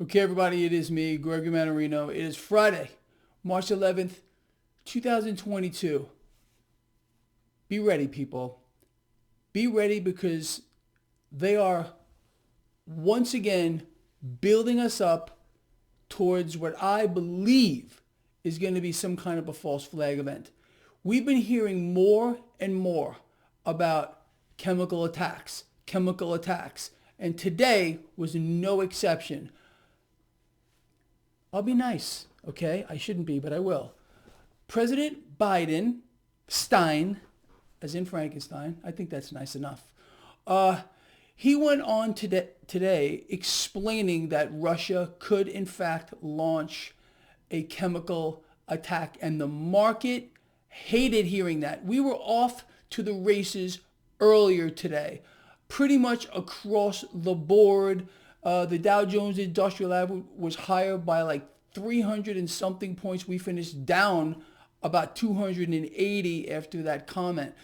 Okay, everybody, it is me, Gregory Mannarino. It is Friday, March 11th, 2022. Be ready, people. Be ready because they are once again building us up towards what I believe is going to be some kind of a false flag event. We've been hearing more and more about chemical attacks, and today was no exception. I'll be nice, okay? I shouldn't be, but I will. President Biden, Stein, as in Frankenstein, I think that's nice enough. He went on today explaining that Russia could in fact launch a chemical attack, and the market hated hearing that. We were off to the races earlier today, pretty much across the board. The Dow Jones Industrial Average was higher by like 300 and something points. We finished down about 280 after that comment.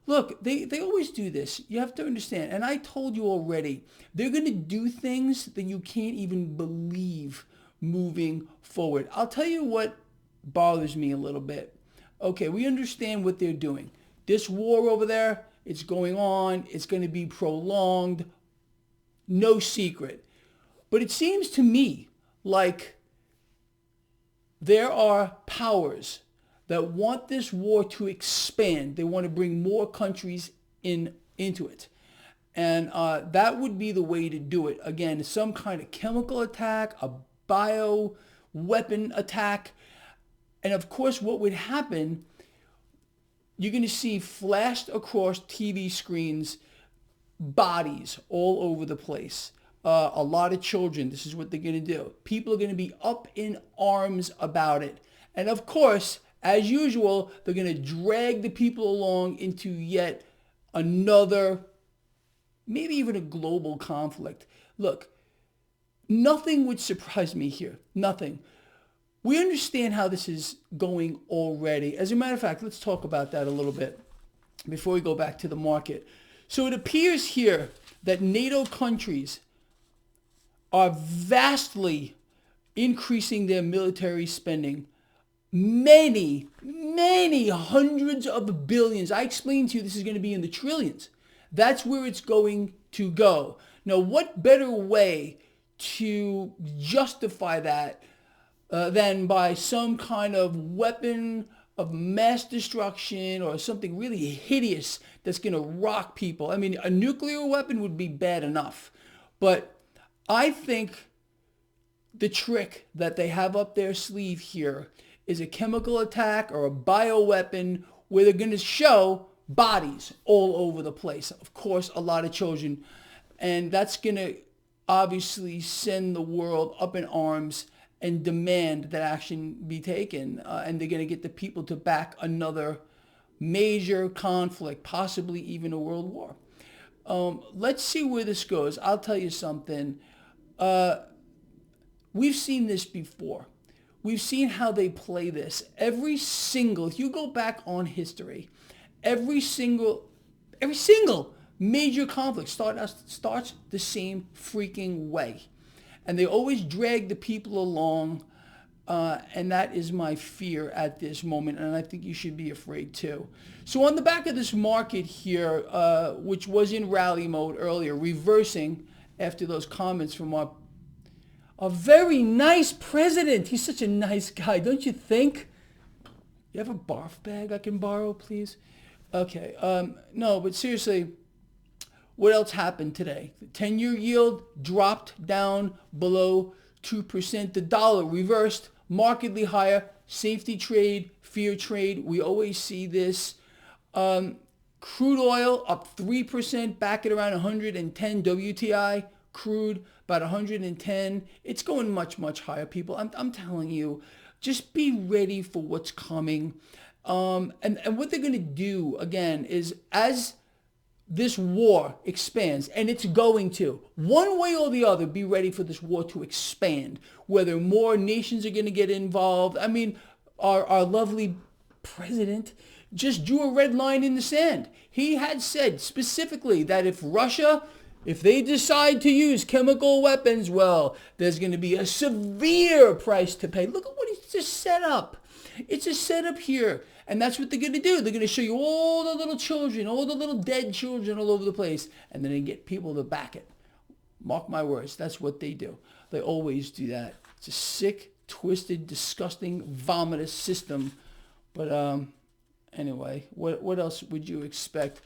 Look, they always do this. You have to understand. And I told you already, they're going to do things that you can't even believe moving forward. I'll tell you what bothers me a little bit. Okay, we understand what they're doing. This war over there, it's going on. It's going to be prolonged. No secret. But it seems to me like there are powers that want this war to expand. They want to bring more countries into it. And that would be the way to do it. Again, some kind of chemical attack, a bio weapon attack. And of course, what would happen, you're going to see flashed across TV screens bodies all over the place. A lot of children, this is what they're going to do. People are going to be up in arms about it. And of course, as usual, they're going to drag the people along into yet another, maybe even a global conflict. Look, nothing would surprise me here. Nothing. We understand how this is going already. As a matter of fact, let's talk about that a little bit before we go back to the market. So it appears here that NATO countries are vastly increasing their military spending. Many hundreds of billions. I explained to you this is going to be in the trillions. That's where it's going to go. Now, what better way to justify that than by some kind of weapon of mass destruction or something really hideous that's going to rock people? I mean, a nuclear weapon would be bad enough, but I think the trick that they have up their sleeve here is a chemical attack or a bioweapon where they're going to show bodies all over the place. Of course, a lot of children. And that's going to obviously send the world up in arms and demand that action be taken. And they're going to get the people to back another major conflict, possibly even a world war. Let's see where this goes. I'll tell you something. We've seen this before. We've seen how they play this. If you go back on history, every single major conflict starts the same freaking way. And they always drag the people along. And that is my fear at this moment. And I think you should be afraid too. So on the back of this market here, which was in rally mode earlier, reversing after those comments from a very nice president. He's such a nice guy, don't you think? You have a barf bag I can borrow, please? Okay. No, but seriously, what else happened today? The 10-year yield dropped down below 2%. The dollar reversed, markedly higher. Safety trade, fear trade. We always see this. Crude oil up 3%, back at around 110 WTI. Crude about 110. It's going much, much higher, people. I'm telling you, just be ready for what's coming. And what they're going to do, again, is as this war expands, and it's going to, one way or the other, be ready for this war to expand, whether more nations are going to get involved. I mean, our lovely president just drew a red line in the sand. He had said specifically that if Russia If they decide to use chemical weapons, well, there's going to be a severe price to pay. Look at what he's just set up. It's a setup here. And that's what they're going to do. They're going to show you all the little children, all the little dead children all over the place. And then they get people to back it. Mark my words. That's what they do. They always do that. It's a sick, twisted, disgusting, vomitous system. But anyway, what else would you expect?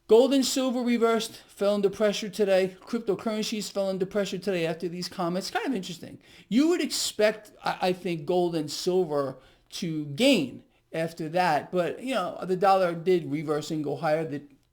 Gold and silver reversed, fell under pressure today. Cryptocurrencies fell under pressure today after these comments. Kind of interesting. You would expect, I think, gold and silver to gain after that. But, you know, the dollar did reverse and go higher.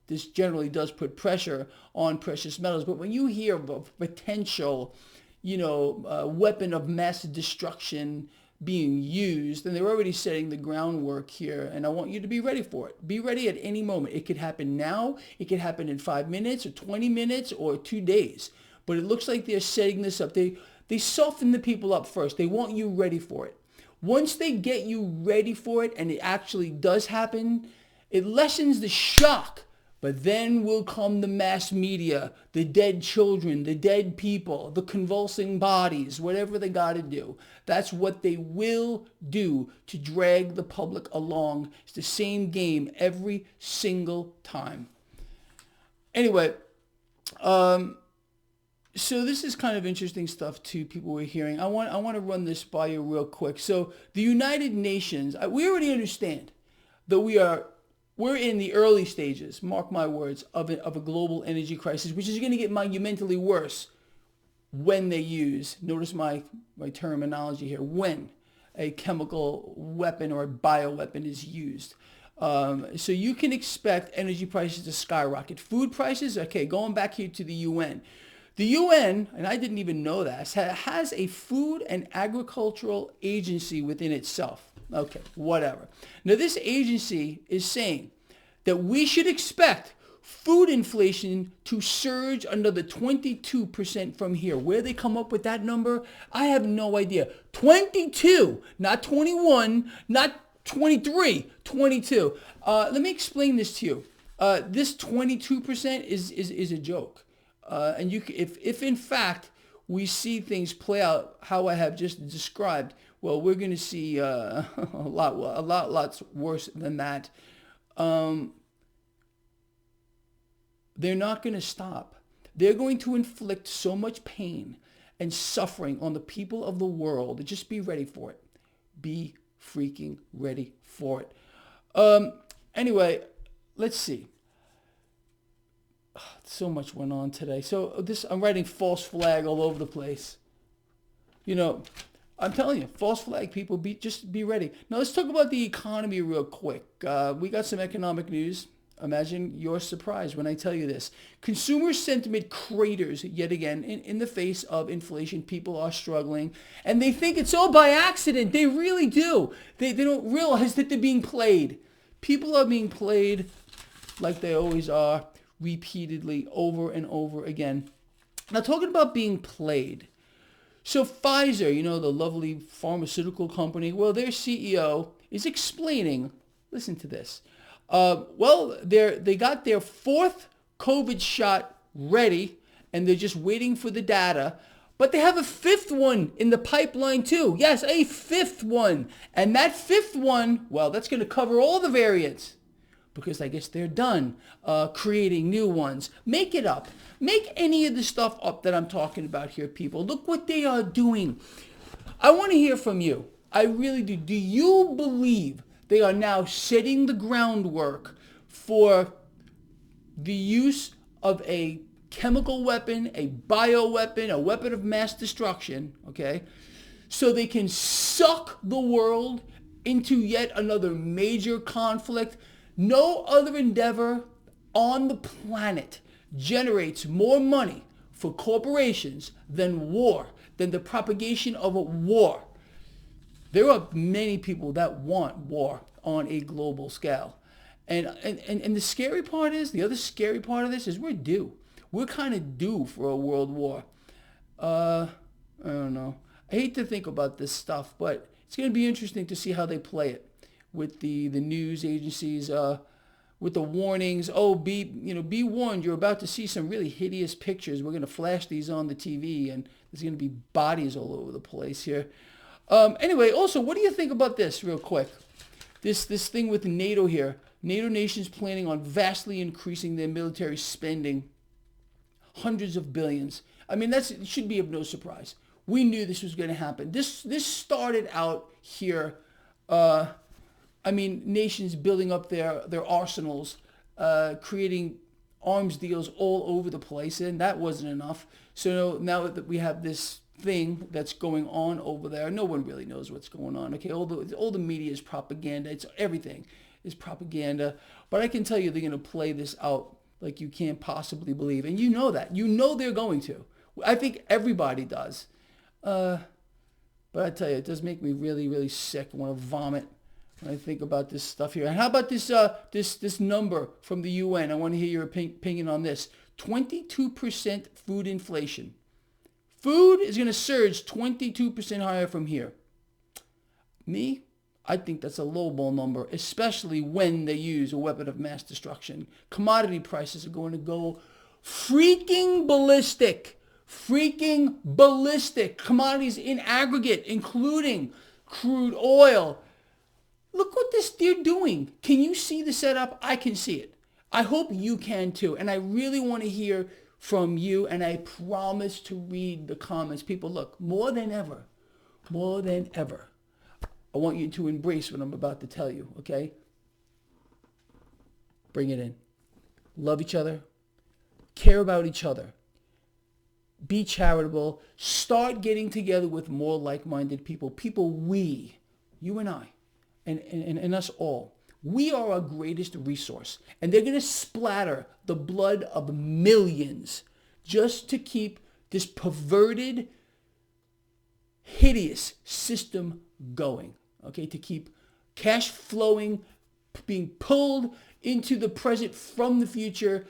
This generally does put pressure on precious metals. But when you hear of a potential, weapon of mass destruction being used, and they're already setting the groundwork here, and I want you to be ready for it. Be ready at any moment. It could happen now. It could happen in 5 minutes or 20 minutes or 2 days. But it looks like they're setting this up. They soften the people up first. They want you ready for it. Once they get you ready for it and it actually does happen, it lessens the shock. But then will come the mass media, the dead children, the dead people, the convulsing bodies, whatever they got to do. That's what they will do to drag the public along. It's the same game every single time. Anyway, so this is kind of interesting stuff too, people were hearing. I want to run this by you real quick. So the United Nations, we already understand that we're in the early stages, mark my words, of a global energy crisis, which is going to get monumentally worse when they use, notice my terminology here, when a chemical weapon or a bioweapon is used. So you can expect energy prices to skyrocket. Food prices, okay, going back here to the UN. The UN, and I didn't even know that, has a food and agricultural agency within itself. Okay, whatever. Now, this agency is saying that we should expect food inflation to surge another 22% from here. Where they come up with that number, I have no idea. 22, not 21, not 23, 22. Let me explain this to you. This 22% is a joke. And if in fact we see things play out how I have just described, well, we're going to see a lot worse than that. They're not going to stop. They're going to inflict so much pain and suffering on the people of the world. Just be ready for it. Be freaking ready for it. Anyway, let's see. So much went on today. So I'm writing false flag all over the place. I'm telling you, false flag, people, just be ready. Now let's talk about the economy real quick. We got some economic news. Imagine your surprise when I tell you this. Consumer sentiment craters yet again in the face of inflation. People are struggling, and they think it's all by accident. They really do. They don't realize that they're being played. People are being played like they always are, repeatedly, over and over again. Now, talking about being played. So Pfizer, the lovely pharmaceutical company, well, their CEO is explaining, listen to this. They got their 4th COVID shot ready, and they're just waiting for the data. But they have a 5th one in the pipeline too. Yes, a 5th one. And that 5th one, well, that's going to cover all the variants. Because I guess they're done creating new ones. Make it up. Make any of the stuff up that I'm talking about here, people. Look what they are doing. I want to hear from you. I really do. Do you believe they are now setting the groundwork for the use of a chemical weapon, a bioweapon, a weapon of mass destruction, okay, so they can suck the world into yet another major conflict? No other endeavor on the planet generates more money for corporations than war, than the propagation of a war. There are many people that want war on a global scale. And the scary part is, the other scary part of this is we're due. We're kind of due for a world war. I don't know. I hate to think about this stuff, but it's going to be interesting to see how they play it with the news agencies. with the warnings. Oh, be warned. You're about to see some really hideous pictures. We're going to flash these on the TV, and there's going to be bodies all over the place here. Anyway, also, what do you think about this, real quick? This thing with NATO here. NATO nations planning on vastly increasing their military spending, hundreds of billions. I mean, it should be of no surprise. We knew this was going to happen. This started out here. Nations building up their arsenals, creating arms deals all over the place, and that wasn't enough. So now that we have this thing that's going on over there, no one really knows what's going on. Okay, all the media is propaganda. It's everything is propaganda. But I can tell you they're going to play this out like you can't possibly believe, and you know that. You know they're going to. I think everybody does. But I tell you, it does make me really, really sick. I want to vomit when I think about this stuff here. And how about this number from the UN? I want to hear your opinion on this. 22% food inflation. Food is going to surge 22% higher from here. Me, I think that's a lowball number, especially when they use a weapon of mass destruction. Commodity prices are going to go freaking ballistic. Freaking ballistic. Commodities in aggregate, including crude oil. Look what they're doing. Can you see the setup? I can see it. I hope you can too. And I really want to hear from you. And I promise to read the comments. People, look, more than ever, I want you to embrace what I'm about to tell you, okay? Bring it in. Love each other. Care about each other. Be charitable. Start getting together with more like-minded people. People you and I, and us all. We are our greatest resource. And they're going to splatter the blood of millions just to keep this perverted, hideous system going. Okay, to keep cash flowing, being pulled into the present from the future,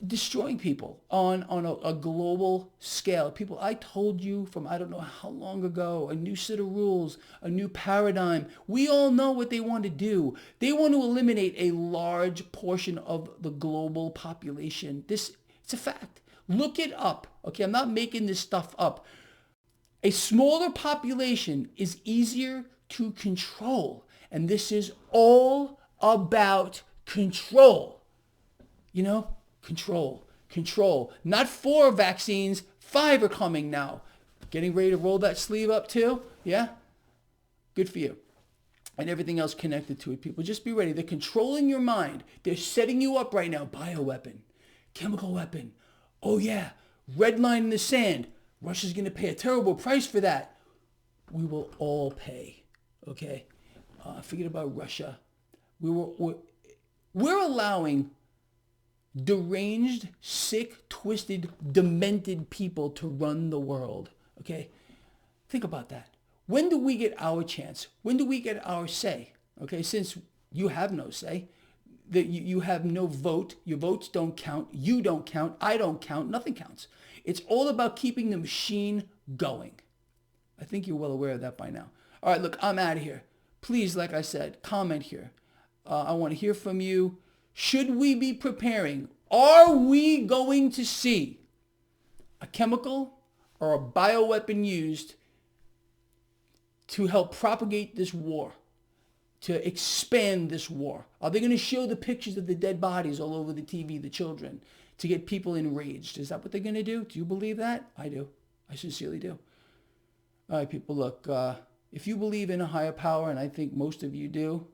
destroying people on a global scale. People, I told you from I don't know how long ago, a new set of rules, a new paradigm. We all know what they want to do. They want to eliminate a large portion of the global population. It's a fact. Look it up. Okay, I'm not making this stuff up. A smaller population is easier to control. And this is all about control. You know? Control. Not 4 vaccines, 5 are coming now. Getting ready to roll that sleeve up too? Yeah? Good for you. And everything else connected to it, people. Just be ready. They're controlling your mind. They're setting you up right now. Bioweapon. Chemical weapon. Oh yeah. Red line in the sand. Russia's going to pay a terrible price for that. We will all pay. Okay? Forget about Russia. We're allowing deranged, sick, twisted, demented people to run the world. Okay? Think about that. When do we get our chance? When do we get our say? Okay? Since you have no say, that you have no vote, your votes don't count, you don't count, I don't count, nothing counts. It's all about keeping the machine going. I think you're well aware of that by now. All right, look, I'm out of here. Please, like I said, comment here. I want to hear from you. Should we be preparing? Are we going to see a chemical or a bioweapon used to help propagate this war, to expand this war? Are they going to show the pictures of the dead bodies all over the TV, the children, to get people enraged? Is that what they're going to do? Do you believe that? I do. I sincerely do. All right, people, look, if you believe in a higher power, and I think most of you do,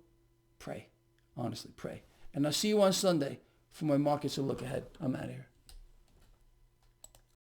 pray. Honestly, pray. And I'll see you on Sunday for my markets to look ahead. I'm out of here.